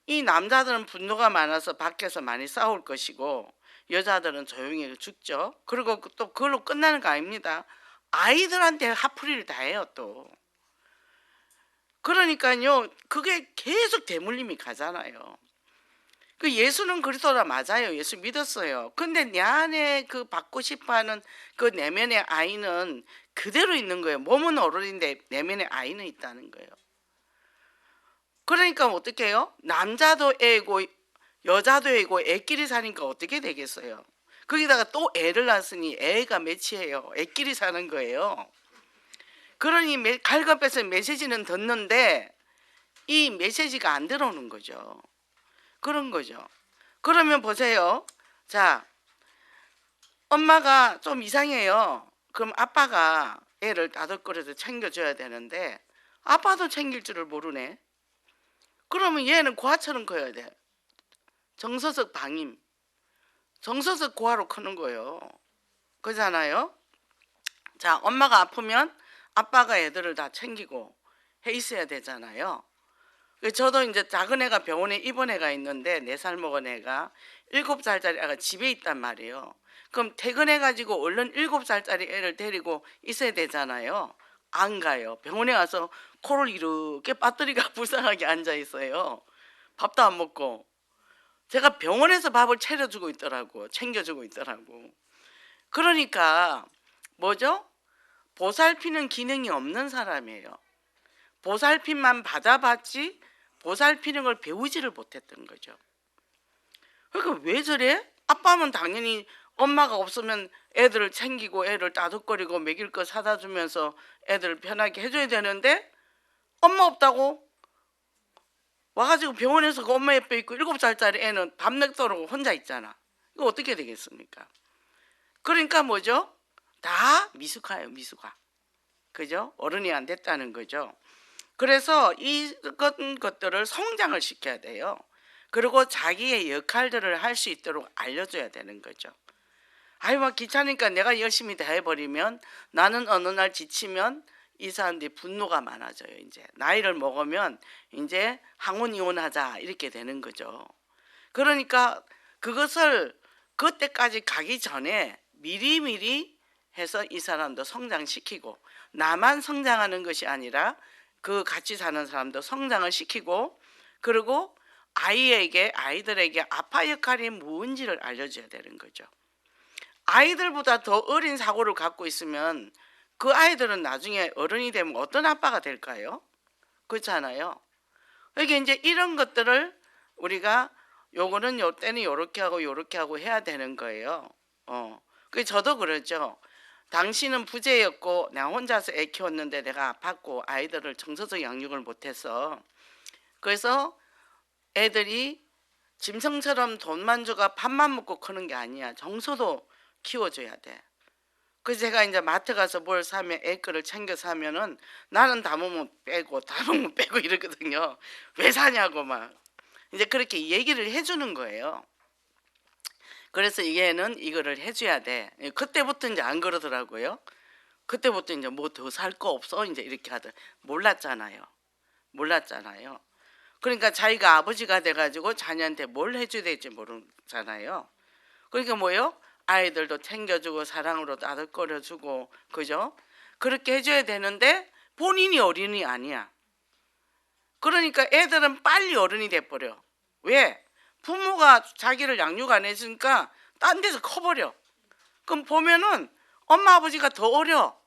이 남자들은 분노가 많아서 밖에서 많이 싸울 것이고 여자들은 조용히 죽죠. 그리고 또 그걸로 끝나는 거 아닙니다. 아이들한테 화풀이를 다 해요 또. 그러니까요 그게 계속 대물림이 가잖아요. 그 예수는 그리스도라 맞아요. 예수 믿었어요. 근데 내 안에 그 받고 싶어하는 그 내면의 아이는 그대로 있는 거예요. 몸은 어른인데 내면의 아이는 있다는 거예요. 그러니까 어떻게 해요? 남자도 애고 여자도 애고 애끼리 사니까 어떻게 되겠어요? 거기다가 또 애를 낳았으니 애가 몇이에요? 애끼리 사는 거예요. 그러니 갈급해서 메시지는 듣는데 이 메시지가 안 들어오는 거죠. 그런 거죠. 그러면 보세요. 자, 엄마가 좀 이상해요. 그럼 아빠가 애를 다독거려서 챙겨줘야 되는데 아빠도 챙길 줄을 모르네. 그러면 얘는 고아처럼 커야 돼. 정서적 방임. 정서적 고아로 크는 거예요. 그잖아요. 자, 엄마가 아프면 아빠가 애들을 다 챙기고 해 있어야 되잖아요. 저도 이제 작은 애가 병원에 입원 애가 있는데 4살 먹은 애가 7살짜리 애가 집에 있단 말이에요. 그럼 퇴근해가지고 얼른 7살짜리 애를 데리고 있어야 되잖아요. 안 가요. 병원에 가서 코를 이렇게 빠뜨리가 불쌍하게 앉아 있어요. 밥도 안 먹고. 제가 병원에서 밥을 차려주고 있더라고. 챙겨주고 있더라고. 그러니까 뭐죠? 보살피는 기능이 없는 사람이에요. 보살핌만 받아봤지 보살피는 걸 배우지를 못했던 거죠. 그러니까 왜 저래? 아빠면 당연히 엄마가 없으면 애들을 챙기고 애를 따뜻거리고 먹일 거 사다 주면서 애들을 편하게 해줘야 되는데 엄마 없다고 와가지고 병원에서 그 엄마 옆에 있고 7살짜리 애는 밤늦도록 혼자 있잖아. 이거 어떻게 되겠습니까? 그러니까 뭐죠? 다 미숙해요. 미숙아. 그죠? 어른이 안 됐다는 거죠. 그래서 이런 것들을 성장을 시켜야 돼요. 그리고 자기의 역할들을 할 수 있도록 알려줘야 되는 거죠. 아이 막 귀찮으니까 내가 열심히 다 해버리면 나는 어느 날 지치면 이 사람들이 분노가 많아져요. 이제 나이를 먹으면 이제 항원 이혼하자 이렇게 되는 거죠. 그러니까 그것을 그때까지 가기 전에 미리미리 해서 이 사람도 성장시키고 나만 성장하는 것이 아니라 그 같이 사는 사람도 성장을 시키고 그리고 아이들에게 아빠 역할이 뭔지를 알려줘야 되는 거죠. 아이들보다 더 어린 사고를 갖고 있으면 그 아이들은 나중에 어른이 되면 어떤 아빠가 될까요? 그렇잖아요. 그러니까 이제 이런 것들을 우리가 요거는 요 때는 요렇게 하고 해야 되는 거예요. 그 저도 그러죠. 당신은 부재였고 내가 혼자서 애 키웠는데 내가 아팠고 아이들을 정서적 양육을 못해서 그래서 애들이 짐승처럼 돈만 주고 밥만 먹고 크는 게 아니야. 정서도 키워줘야 돼. 그래서 제가 이제 마트 가서 뭘 사면 애 거를 챙겨 사면은 나는 담으면 빼고 담으면 빼고 이러거든요. 왜 사냐고 막 이제 그렇게 얘기를 해주는 거예요. 그래서 얘는 이거를 해줘야 돼. 그때부터 이제 안 그러더라고요. 그때부터 이제 뭐 더 살 거 없어 이제 이렇게 하더 몰랐잖아요. 그러니까 자기가 아버지가 돼가지고 자녀한테 뭘 해줘야 될지 모르잖아요. 그러니까 뭐요? 아이들도 챙겨주고 사랑으로 따뜻거려주고 그죠? 그렇게 해줘야 되는데 본인이 어른이 아니야. 그러니까 애들은 빨리 어른이 돼버려. 왜? 부모가 자기를 양육 안 해주니까 딴 데서 커버려. 그럼 보면은 엄마 아버지가 더 어려.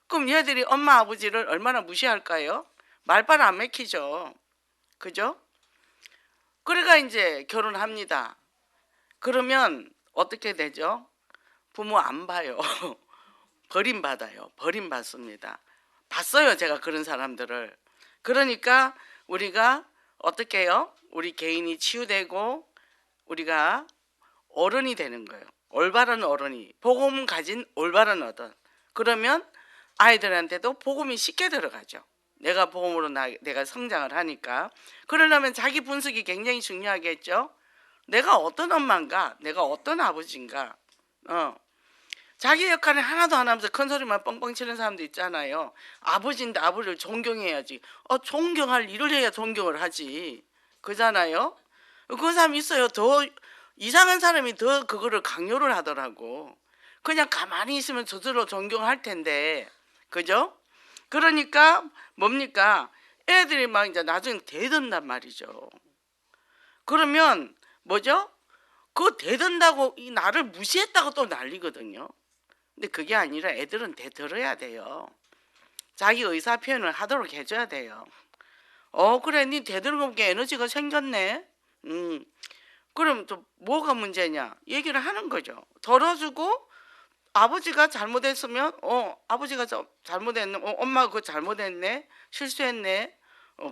그럼 얘들이 엄마 아버지를 얼마나 무시할까요? 말빨 안 맥히죠. 그죠? 그래가 이제 결혼합니다. 그러면 어떻게 되죠? 부모 안 봐요. 버림받아요. 버림받습니다. 봤어요. 제가 그런 사람들을. 그러니까 우리가 어떻게 해요? 우리 개인이 치유되고 우리가 어른이 되는 거예요. 올바른 어른이. 복음 가진 올바른 어른. 그러면 아이들한테도 복음이 쉽게 들어가죠. 내가 복음으로 내가 성장을 하니까. 그러려면 자기 분석이 굉장히 중요하겠죠. 내가 어떤 엄마인가? 내가 어떤 아버지인가? 자기 역할을 하나도 안 하면서 큰 소리만 뻥뻥 치는 사람도 있잖아요. 아버지인데 아버지를 존경해야지. 존경할 일을 해야 존경을 하지. 그잖아요. 그 사람 있어요. 더 이상한 사람이 더 그거를 강요를 하더라고. 그냥 가만히 있으면 저절로 존경할 텐데. 그죠? 그러니까 뭡니까? 애들이 막 이제 나중에 대든단 말이죠. 그러면 뭐죠? 그거 대든다고 이 나를 무시했다고 또 난리거든요. 근데 그게 아니라 애들은 대들어야 돼요. 자기 의사 표현을 하도록 해줘야 돼요. 그래 니 대들은 게 에너지가 생겼네. 그럼 또 뭐가 문제냐? 얘기를 하는 거죠. 덜어주고 아버지가 잘못했으면 아버지가 잘못했네. 엄마가 그거 잘못했네. 실수했네.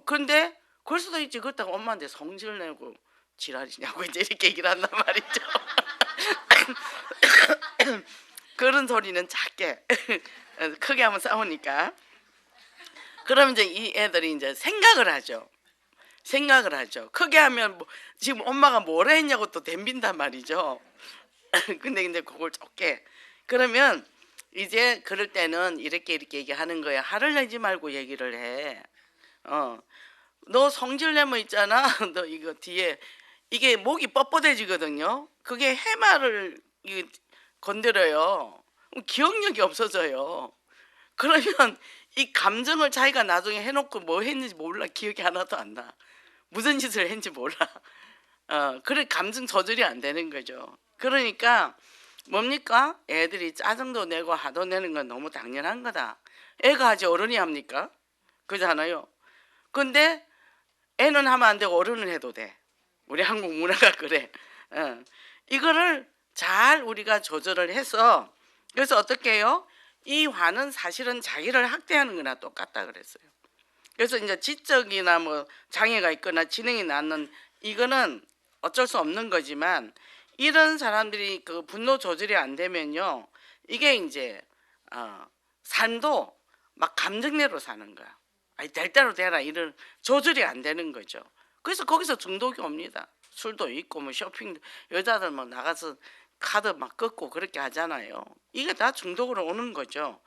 그런데 그럴 수도 있지. 그렇다고 엄마한테 성질 내고 지랄이냐고 이제 이렇게 얘기를 한단 말이죠. 그런 소리는 작게 크게 하면 싸우니까. 그럼 이제 이 애들이 이제 생각을 하죠. 크게 하면 지금 엄마가 뭐라 했냐고 또 덤빈단 말이죠. 근데 이제 그걸 적게. 그러면 이제 그럴 때는 이렇게 얘기하는 거야. 화를 내지 말고 얘기를 해. 너 성질 내면 있잖아. 너 이거 뒤에 이게 목이 뻣뻣해지거든요. 그게 해마를 건드려요. 기억력이 없어져요. 그러면 이 감정을 자기가 나중에 해놓고 뭐 했는지 몰라. 기억이 하나도 안 나. 무슨 짓을 했는지 몰라. 그래 감정 조절이 안 되는 거죠. 그러니까 뭡니까? 애들이 짜증도 내고 화도 내는 건 너무 당연한 거다. 애가 하지 어른이 합니까? 그렇잖아요. 근데 애는 하면 안 되고 어른은 해도 돼. 우리 한국 문화가 그래. 이거를 잘 우리가 조절을 해서 그래서 어떻게 해요? 이 화는 사실은 자기를 학대하는 거나 똑같다 그랬어요. 그래서 이제 지적이나 뭐 장애가 있거나 지능이 낮는 이거는 어쩔 수 없는 거지만 이런 사람들이 그 분노 조절이 안 되면요. 이게 이제 삶도 막 감정내로 사는 거야. 아니 될 대로 되라 이런 조절이 안 되는 거죠. 그래서 거기서 중독이 옵니다. 술도 있고 뭐 쇼핑 여자들 뭐 나가서 카드 막 긋고 그렇게 하잖아요. 이게 다 중독으로 오는 거죠.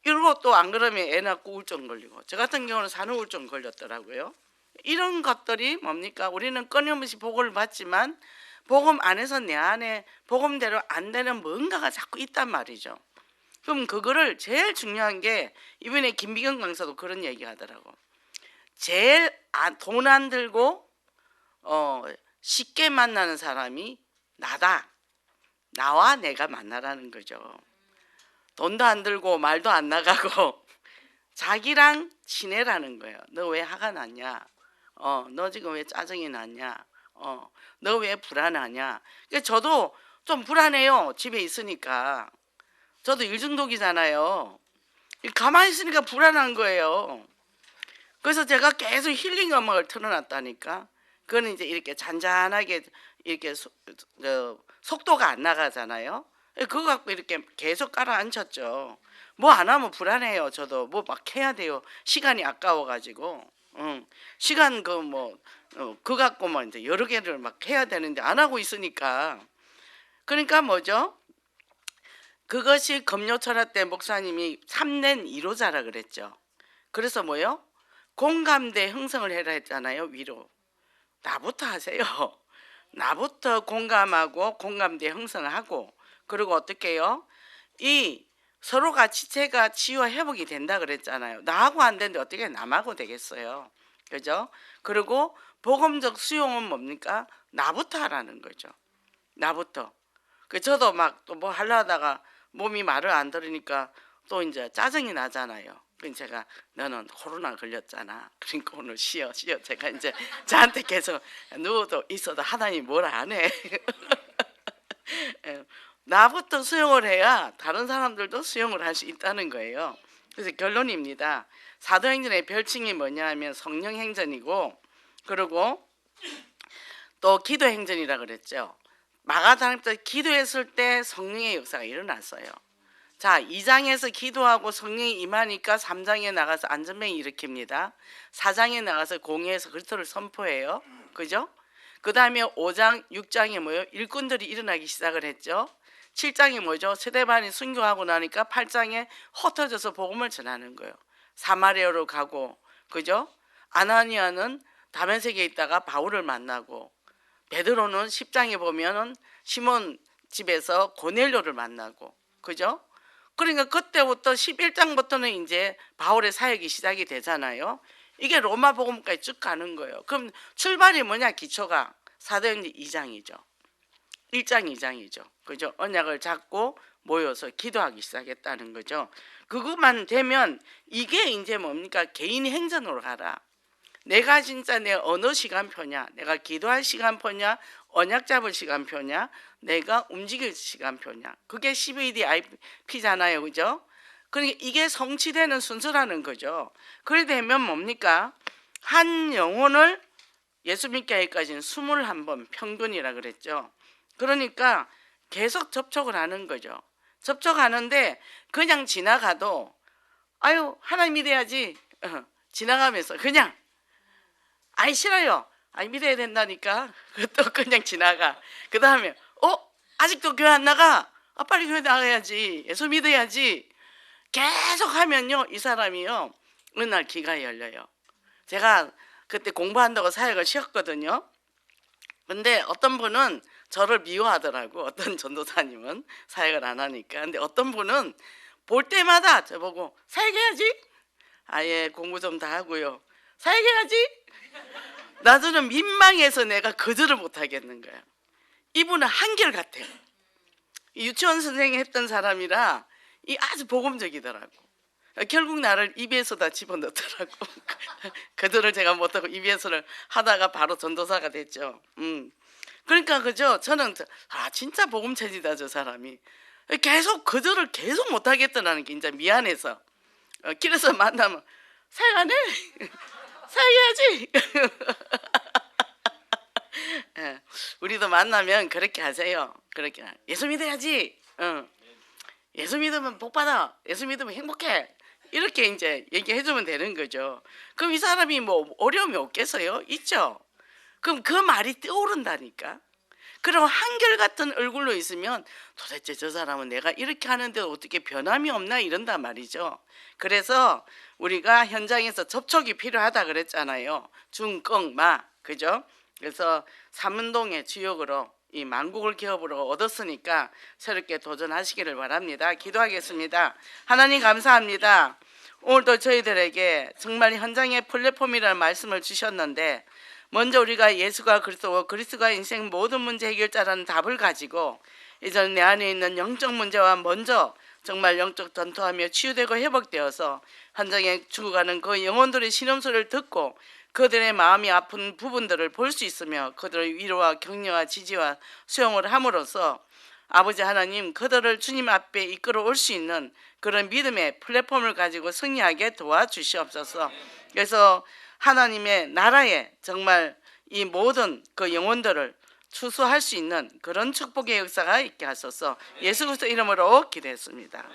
이러고 또 안 그러면 애 낳고 우울증 걸리고 저 같은 경우는 산후우울증 걸렸더라고요. 이런 것들이 뭡니까? 우리는 끊임없이 보고를 받지만 복음 안에서 내 안에 복음대로 안 되는 뭔가가 자꾸 있단 말이죠. 그럼 그거를 제일 중요한 게 이번에 김비경 강사도 그런 얘기 하더라고. 제일 돈 안 들고 쉽게 만나는 사람이 나다. 나와 내가 만나라는 거죠. 돈도 안 들고 말도 안 나가고 자기랑 지내라는 거예요. 너 왜 화가 났냐? 너 지금 왜 짜증이 났냐? 너 왜 불안하냐? 그러니까 저도 좀 불안해요. 집에 있으니까. 저도 일중독이잖아요. 가만히 있으니까 불안한 거예요. 그래서 제가 계속 힐링 음악을 틀어놨다니까. 그거는 이제 이렇게 잔잔하게 이렇게 속도가 안 나가잖아요. 그거 갖고 이렇게 계속 깔아앉혔죠. 뭐 안 하면 불안해요. 저도 뭐 막 해야 돼요. 시간이 아까워가지고. 시간 그거 갖고 뭐 이제 여러 개를 막 해야 되는데 안 하고 있으니까. 그러니까 뭐죠? 그것이 금요철학 때 목사님이 참된 위로자라 그랬죠. 그래서 뭐요? 공감대 형성을 해라 했잖아요. 위로. 나부터 하세요. 나부터 공감하고 공감대 형성하고 그리고 어떻게 해요? 이 서로가 지체가 치유와 회복이 된다 그랬잖아요. 나하고 안 되는데 어떻게 남하고 되겠어요. 그죠? 그리고 복음적 수용은 뭡니까? 나부터 하라는 거죠. 나부터. 저도 막 또 뭐 하려 하다가 몸이 말을 안 들으니까 또 이제 짜증이 나잖아요. 그래서 제가 너는 코로나 걸렸잖아. 그러니까 오늘 쉬어. 제가 이제 저한테 계속 누워도 있어도 하나님 뭘 안 해. 나부터 수용을 해야 다른 사람들도 수용을 할 수 있다는 거예요. 그래서 결론입니다. 사도행전의 별칭이 뭐냐 하면 성령행전이고 그리고 또 기도행전이라 그랬죠. 마가다락방 기도했을 때 성령의 역사가 일어났어요. 자, 2장에서 기도하고 성령이 임하니까 3장에 나가서 안전병이 일으킵니다. 4장에 나가서 공회에서 그리스도를 선포해요. 그죠? 그 다음에 5장, 6장에 뭐예요? 일꾼들이 일어나기 시작을 했죠. 7장이 뭐죠? 스데반이 순교하고 나니까 8장에 흩어져서 복음을 전하는 거예요. 사마리아로 가고, 그죠? 아나니아는 다메섹에 있다가 바울을 만나고, 베드로는 10장에 보면은 시몬 집에서 고넬료를 만나고, 그죠? 그러니까 그때부터 11장부터는 이제 바울의 사역이 시작이 되잖아요. 이게 로마 복음까지 쭉 가는 거예요. 그럼 출발이 뭐냐? 기초가 사도행전 2장이죠. 1장 2장이죠. 그죠? 언약을 잡고 모여서 기도하기 시작했다는 거죠. 그것만 되면 이게 이제 뭡니까? 개인 행전으로 가라. 내가 진짜 내 어느 시간표냐? 내가 기도할 시간표냐? 언약 잡을 시간표냐? 내가 움직일 시간표냐? 그게 CVDIP잖아요. 그죠? 그러니까 이게 성취되는 순서라는 거죠. 그래 되면 뭡니까? 한 영혼을 예수 믿게 하기까지는 21번 평균이라 그랬죠. 그러니까 계속 접촉을 하는 거죠. 접촉하는데 그냥 지나가도 아유 하나님 믿어야지 지나가면서 그냥 아이 싫어요. 아이 믿어야 된다니까. 또 그냥 지나가. 그 다음에 아직도 교회 안 나가? 빨리 교회 나가야지. 예수 믿어야지. 계속 하면요 이 사람이요 어느 날 귀가 열려요. 제가 그때 공부한다고 사역을 쉬었거든요. 근데 어떤 분은 저를 미워하더라고. 어떤 전도사님은 사역을 안 하니까. 근데 어떤 분은 볼 때마다 저보고 사역해야지. 아예 공부 좀 다 하고요. 사역해야지. 나중에는 민망해서 내가 거절을 못 하겠는 거야. 이분은 한결같아요. 유치원 선생님 했던 사람이라 이 아주 복음적이더라고. 결국 나를 EBS에다 집어넣더라고. 그들을 제가 못하고 EBS를 하다가 바로 전도사가 됐죠. 그러니까 그죠? 저는 진짜 복음체지다 저 사람이. 계속 거절을 계속 못하겠더라는 게 이제 미안해서. 길에서 만나면 사역 안 해? 사역해야지. 우리도 만나면 그렇게 하세요. 그렇게 예수 믿어야지. 예수 믿으면 복 받아. 예수 믿으면 행복해. 이렇게 이제 얘기해 주면 되는 거죠. 그럼 이 사람이 뭐 어려움이 없겠어요? 있죠. 그럼 그 말이 떠오른다니까. 그럼 한결같은 얼굴로 있으면 도대체 저 사람은 내가 이렇게 하는데 어떻게 변함이 없나 이런단 말이죠. 그래서 우리가 현장에서 접촉이 필요하다 그랬잖아요. 중껑마, 그죠? 그래서 삼운동의 주역으로 이 만국을 기업으로 얻었으니까 새롭게 도전하시기를 바랍니다. 기도하겠습니다. 하나님 감사합니다. 오늘도 저희들에게 정말 현장의 플랫폼이라는 말씀을 주셨는데, 먼저 우리가 예수가 그리스도고 그리스도가 인생 모든 문제 해결자라는 답을 가지고 이전 내 안에 있는 영적 문제와 먼저 정말 영적 전투하며 치유되고 회복되어서 현장에 죽어가는 그 영혼들의 신음소리를 듣고 그들의 마음이 아픈 부분들을 볼 수 있으며 그들의 위로와 격려와 지지와 수용을 함으로써 아버지 하나님, 그들을 주님 앞에 이끌어 올 수 있는 그런 믿음의 플랫폼을 가지고 승리하게 도와주시옵소서. 그래서 하나님의 나라에 정말 이 모든 그 영혼들을 추수할 수 있는 그런 축복의 역사가 있게 하소서. 예수 그리스도 이름으로 기도했습니다.